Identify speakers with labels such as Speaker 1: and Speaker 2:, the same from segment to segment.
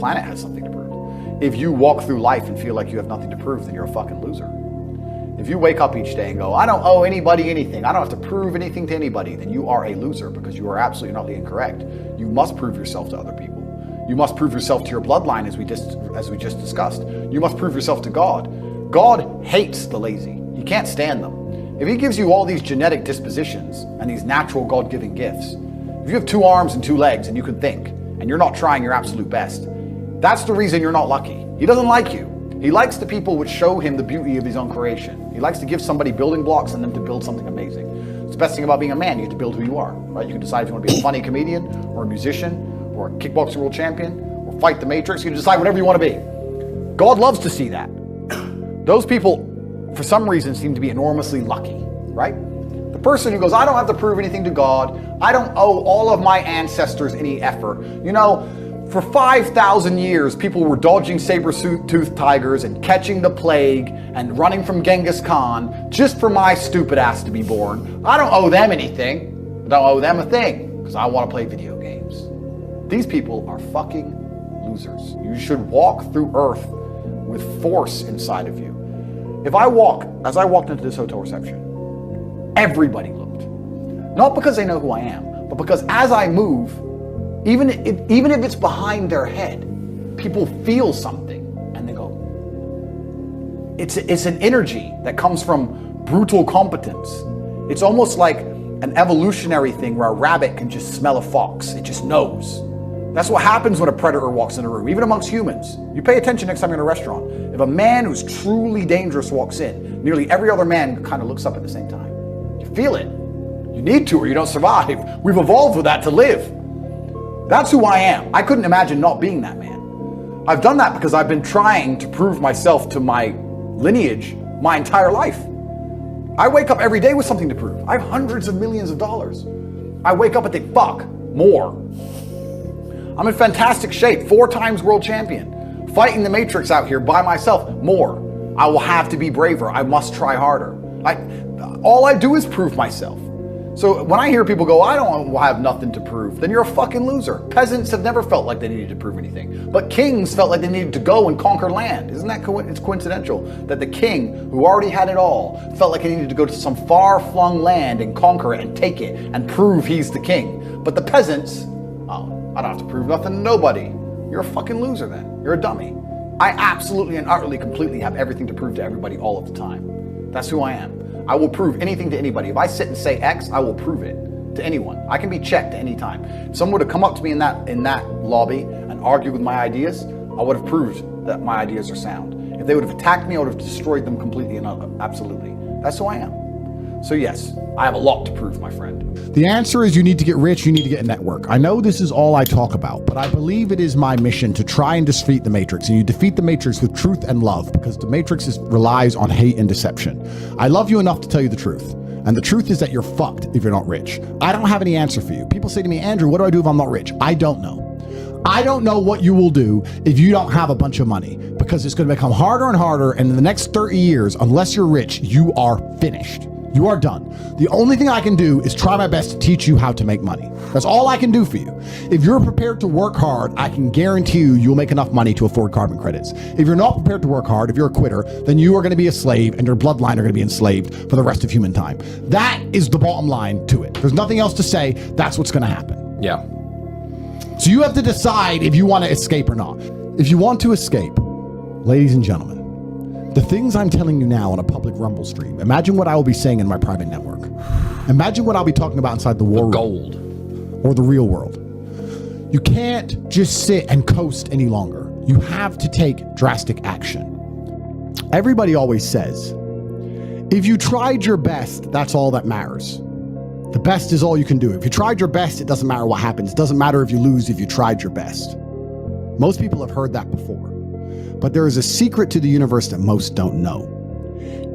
Speaker 1: planet has something to prove. If you walk through life and feel like you have nothing to prove, then you're a fucking loser. If you wake up each day and go, I don't owe anybody anything, I don't have to prove anything to anybody, then you are a loser, because you are absolutely not incorrect. You must prove yourself to other people. You must prove yourself to your bloodline, as we just discussed. You must prove yourself to God. God hates the lazy. He can't stand them. If he gives you all these genetic dispositions and these natural God-given gifts, if you have 2 arms and 2 legs and you can think, and you're not trying your absolute best, that's the reason you're not lucky. He doesn't like you. He likes the people which show him the beauty of his own creation. He likes to give somebody building blocks and them to build something amazing. It's the best thing about being a man. You get to build who you are, right? You can decide if you want to be a funny comedian or a musician or a kickboxing world champion or fight the Matrix. You can decide whatever you want to be. God loves to see that. Those people, for some reason, seem to be enormously lucky, right? The person who goes, I don't have to prove anything to God. I don't owe all of my ancestors any effort. You know, for 5,000 years, people were dodging saber-toothed tigers and catching the plague and running from Genghis Khan just for my stupid ass to be born. I don't owe them anything. I don't owe them a thing because I want to play video games. These people are fucking losers. You should walk through earth with force inside of you. As I walked into this hotel reception, everybody looked. Not because they know who I am, but because as I move, even if it's behind their head, people feel something and they go, it's an energy that comes from brutal competence. It's almost like an evolutionary thing where a rabbit can just smell a fox. It just knows. That's what happens when a predator walks in a room, even amongst humans. You pay attention next time you're in a restaurant. If a man who's truly dangerous walks in, nearly every other man kind of looks up at the same time. You feel it. You need to or you don't survive. We've evolved with that to live. That's who I am. I couldn't imagine not being that man. I've done that because I've been trying to prove myself to my lineage my entire life. I wake up every day with something to prove. I have hundreds of millions of dollars. I wake up and think, fuck, more. I'm in fantastic shape, 4 times world champion. Fighting the Matrix out here by myself, more. I will have to be braver. I must try harder. All I do is prove myself. So when I hear people go, I don't have nothing to prove, then you're a fucking loser. Peasants have never felt like they needed to prove anything, but kings felt like they needed to go and conquer land. Isn't that it's coincidental that the king, who already had it all, felt like he needed to go to some far-flung land and conquer it and take it and prove he's the king. But the peasants, oh, I don't have to prove nothing to nobody. You're a fucking loser then. You're a dummy. I absolutely and utterly completely have everything to prove to everybody all of the time. That's who I am. I will prove anything to anybody. If I sit and say X, I will prove it to anyone. I can be checked any time. If someone would have come up to me in that lobby and argued with my ideas, I would have proved that my ideas are sound. If they would have attacked me, I would have destroyed them completely and absolutely. That's who I am. So yes, I have a lot to prove, my friend.
Speaker 2: The answer is you need to get rich, you need to get a network. I know this is all I talk about, but I believe it is my mission to try and defeat the Matrix. And you defeat the Matrix with truth and love, because the Matrix relies on hate and deception. I love you enough to tell you the truth. And the truth is that you're fucked if you're not rich. I don't have any answer for you. People say to me, Andrew, what do I do if I'm not rich? I don't know. I don't know what you will do if you don't have a bunch of money, because it's going to become harder and harder. And in the next 30 years, unless you're rich, you are finished. You are done. The only thing I can do is try my best to teach you how to make money. That's all I can do for you. If you're prepared to work hard, I can guarantee you'll make enough money to afford carbon credits. If you're not prepared to work hard, if you're a quitter, then you are going to be a slave and your bloodline are going to be enslaved for the rest of human time. That is the bottom line to it. There's nothing else to say. That's what's going to happen.
Speaker 3: Yeah.
Speaker 2: So you have to decide if you want to escape or not. If you want to escape, ladies and gentlemen, the things I'm telling you now on a public Rumble stream, imagine what I will be saying in my private network. Imagine what I'll be talking about inside the war room.
Speaker 3: Gold.
Speaker 2: Or the real world. You can't just sit and coast any longer. You have to take drastic action. Everybody always says, if you tried your best, that's all that matters. The best is all you can do. If you tried your best, it doesn't matter what happens. It doesn't matter if you lose if you tried your best. Most people have heard that before. But there is a secret to the universe that most don't know.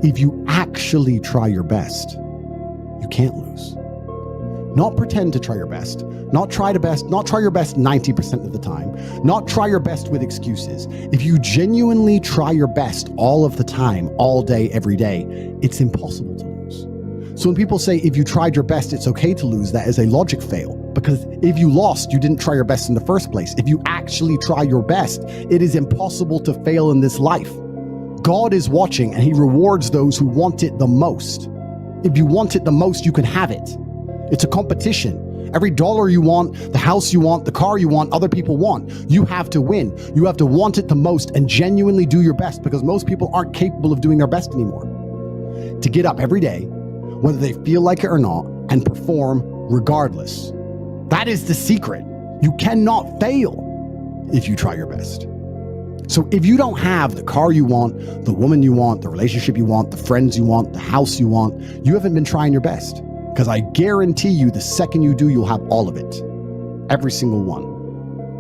Speaker 2: If you actually try your best, you can't lose. Not pretend to try your best. Not try your best 90% of the time. Not try your best with excuses. If you genuinely try your best all of the time, all day, every day, it's impossible to lose. So when people say, if you tried your best, it's okay to lose, that is a logic fail. Because Because if you lost, you didn't try your best in the first place. If you actually try your best, it is impossible to fail in this life. God is watching and he rewards those who want it the most. If you want it the most, you can have it. It's a competition. Every dollar you want, the house you want, the car you want, other people want, you have to win. You have to want it the most and genuinely do your best, because most people aren't capable of doing their best anymore. To get up every day, whether they feel like it or not, and perform regardless. That is the secret. You cannot fail if you try your best. So if you don't have the car you want, the woman you want, the relationship you want, the friends you want, the house you want, you haven't been trying your best. Because I guarantee you, the second you do, you'll have all of it. Every single one.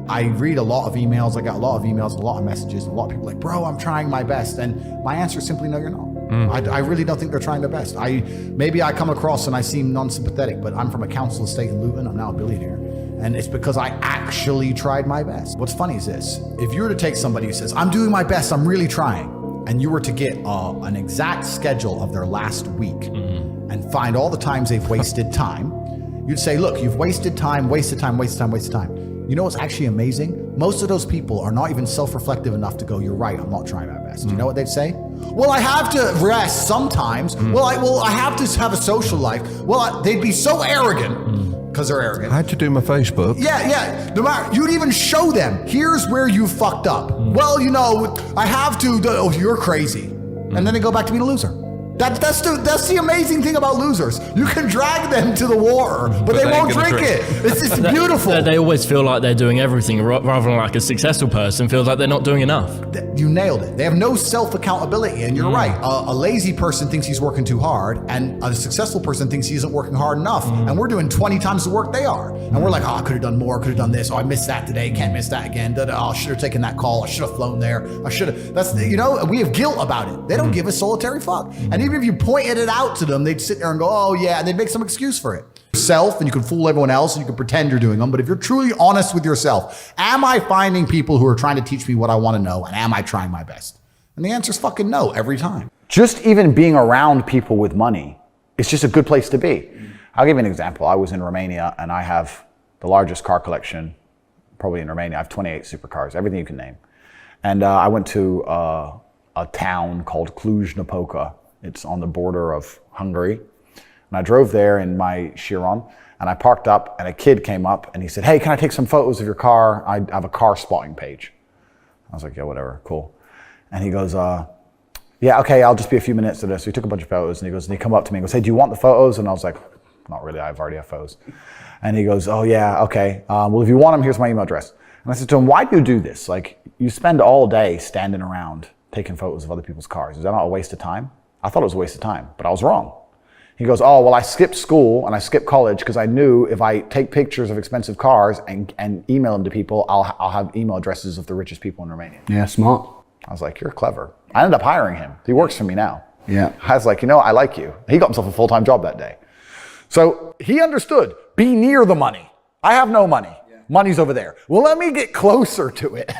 Speaker 1: I read a lot of emails. I got a lot of emails, a lot of messages, and a lot of people like, bro, I'm trying my best. And my answer is simply, no, you're not. I really don't think they're trying their best. Maybe I come across and I seem non-sympathetic, but I'm from a council estate in Luton. I'm now a billionaire. And it's because I actually tried my best. What's funny is this. If you were to take somebody who says, I'm doing my best, I'm really trying, and you were to get an exact schedule of their last week, and find all the times they've wasted time, you'd say, look, you've wasted time, wasted time, wasted time, wasted time. You know what's actually amazing? Most of those people are not even self-reflective enough to go, you're right, I'm not trying my best. You know what they'd say? Well, I have to rest sometimes. I have to have a social life. They'd be so arrogant, because they're arrogant.
Speaker 3: I had to do my Facebook.
Speaker 1: Yeah. No matter, you'd even show them, here's where you fucked up. Well, I have to, oh, you're crazy. And then they go back to being a loser. That's the amazing thing about losers. You can drag them to the water, but they won't drink it. It's beautiful.
Speaker 4: They always feel like they're doing everything, rather than like a successful person feels like they're not doing enough.
Speaker 1: You nailed it. They have no self-accountability, and you're right. A lazy person thinks he's working too hard, and a successful person thinks he isn't working hard enough. And we're doing 20 times the work they are. And we're like, oh, I could have done more, could have done this. Oh, I missed that today, can't miss that again. Oh, I should have taken that call. I should have flown there. I should have. We have guilt about it. They don't give a solitary fuck. And even if you pointed it out to them, they'd sit there and go, oh yeah, and they'd make some excuse for it. Yourself, and you can fool everyone else, and you can pretend you're doing them. But if you're truly honest with yourself, am I finding people who are trying to teach me what I want to know, and am I trying my best? And the answer is fucking no every time. Just even being around people with money is just a good place to be. I'll give you an example. I was in Romania, and I have the largest car collection probably in Romania. I have 28 supercars, everything you can name. And I went to a town called Cluj-Napoca. It's on the border of Hungary. And I drove there in my Chiron, and I parked up, and a kid came up and he said, hey, can I take some photos of your car? I have a car spotting page. I was like, yeah, whatever, cool. And he goes, yeah, okay, I'll just be a few minutes to this. So he took a bunch of photos, and he come up to me and goes, hey, do you want the photos? And I was like, not really, I've already have photos. And he goes, oh yeah, okay. Well, if you want them, here's my email address. And I said to him, why do you do this? Like, you spend all day standing around taking photos of other people's cars. Is that not a waste of time? I thought it was a waste of time, but I was wrong. He goes, oh, well, I skipped school and I skipped college because I knew if I take pictures of expensive cars and email them to people, I'll have email addresses of the richest people in Romania.
Speaker 5: Yeah, smart.
Speaker 1: I was like, you're clever. I ended up hiring him. He works for me now.
Speaker 5: Yeah.
Speaker 1: I was like, I like you. He got himself a full-time job that day. So he understood, be near the money. I have no money. Money's over there. Well, let me get closer to it.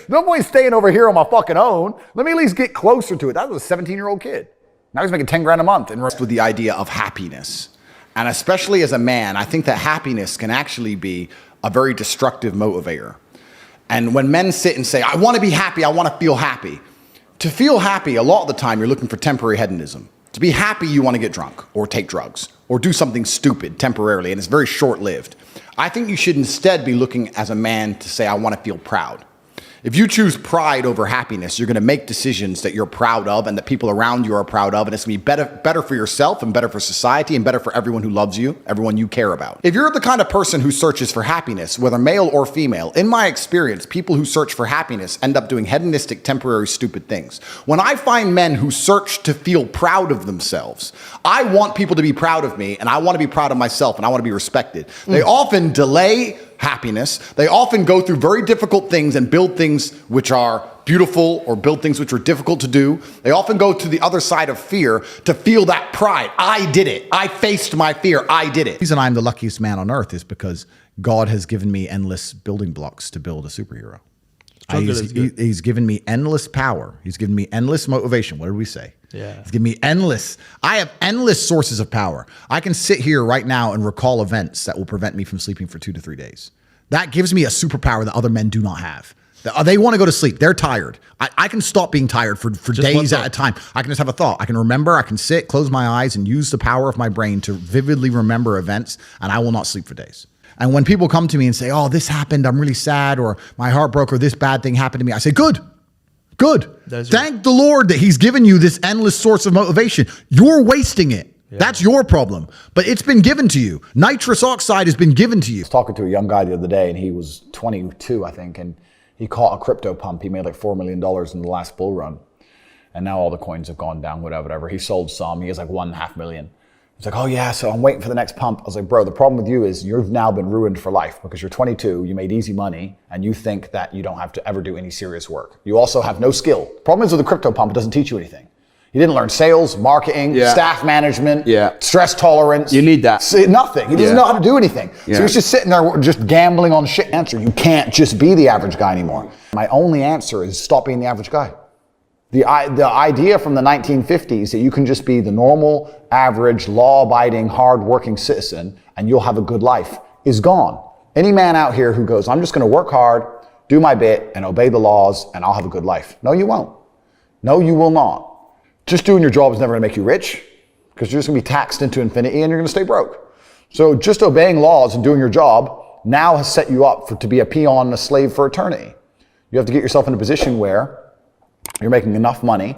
Speaker 1: No point staying over here on my fucking own. Let me at least get closer to it. That was a 17-year-old kid. Now he's making 10 grand a month. And with the idea of happiness. And especially as a man, I think that happiness can actually be a very destructive motivator. And when men sit and say, I want to be happy, I want to feel happy. To feel happy, a lot of the time, you're looking for temporary hedonism. To be happy, you want to get drunk or take drugs or do something stupid temporarily, and it's very short-lived. I think you should instead be looking as a man to say, I want to feel proud. If you choose pride over happiness, you're going to make decisions that you're proud of and that people around you are proud of, and it's going to be better for yourself and better for society and better for everyone who loves you, everyone you care about. If you're the kind of person who searches for happiness, whether male or female, in my experience, people who search for happiness end up doing hedonistic, temporary, stupid things. When I find men who search to feel proud of themselves, I want people to be proud of me, and I want to be proud of myself, and I want to be respected. They often delay happiness. They often go through very difficult things and build things which are beautiful or build things which are difficult to do. They often go to the other side of fear to feel that pride. I did it. I faced my fear. I did it. The reason I'm the luckiest man on earth is because God has given me endless building blocks to build a superhero.
Speaker 2: He's given me endless power. He's given me endless motivation. What did we say?
Speaker 3: Yeah.
Speaker 2: He's given me endless. I have endless sources of power. I can sit here right now and recall events that will prevent me from sleeping for 2 to 3 days. That gives me a superpower that other men do not have. They want to go to sleep. They're tired. I can stop being tired for days at a time. I can just have a thought. I can remember. I can sit, close my eyes, and use the power of my brain to vividly remember events, and I will not sleep for days. And when people come to me and say, oh, this happened, I'm really sad, or my heart broke, or this bad thing happened to me, I say, good. Thank the Lord that he's given you this endless source of motivation. You're wasting it. Yeah. That's your problem. But it's been given to you. Nitrous oxide has been given to you.
Speaker 1: I was talking to a young guy the other day, and he was 22, I think, and he caught a crypto pump. He made like $4 million in the last bull run. And now all the coins have gone down, whatever. He sold some. He has like 1.5 million. He's like, oh yeah, so I'm waiting for the next pump. I was like, bro, the problem with you is you've now been ruined for life because you're 22, you made easy money, and you think that you don't have to ever do any serious work. You also have no skill. The problem is with the crypto pump, it doesn't teach you anything. You didn't learn sales, marketing, staff management, stress tolerance.
Speaker 3: You need that.
Speaker 1: Nothing. He doesn't know how to do anything. So he's just sitting there just gambling on shit answer. You can't just be the average guy anymore. My only answer is stop being the average guy. The idea from the 1950s that you can just be the normal, average, law-abiding, hard-working citizen and you'll have a good life is gone. Any man out here who goes, I'm just going to work hard, do my bit, and obey the laws, and I'll have a good life. No, you won't. No, you will not. Just doing your job is never going to make you rich because you're just going to be taxed into infinity and you're going to stay broke. So just obeying laws and doing your job now has set you up to be a peon and a slave for eternity. You have to get yourself in a position where you're making enough money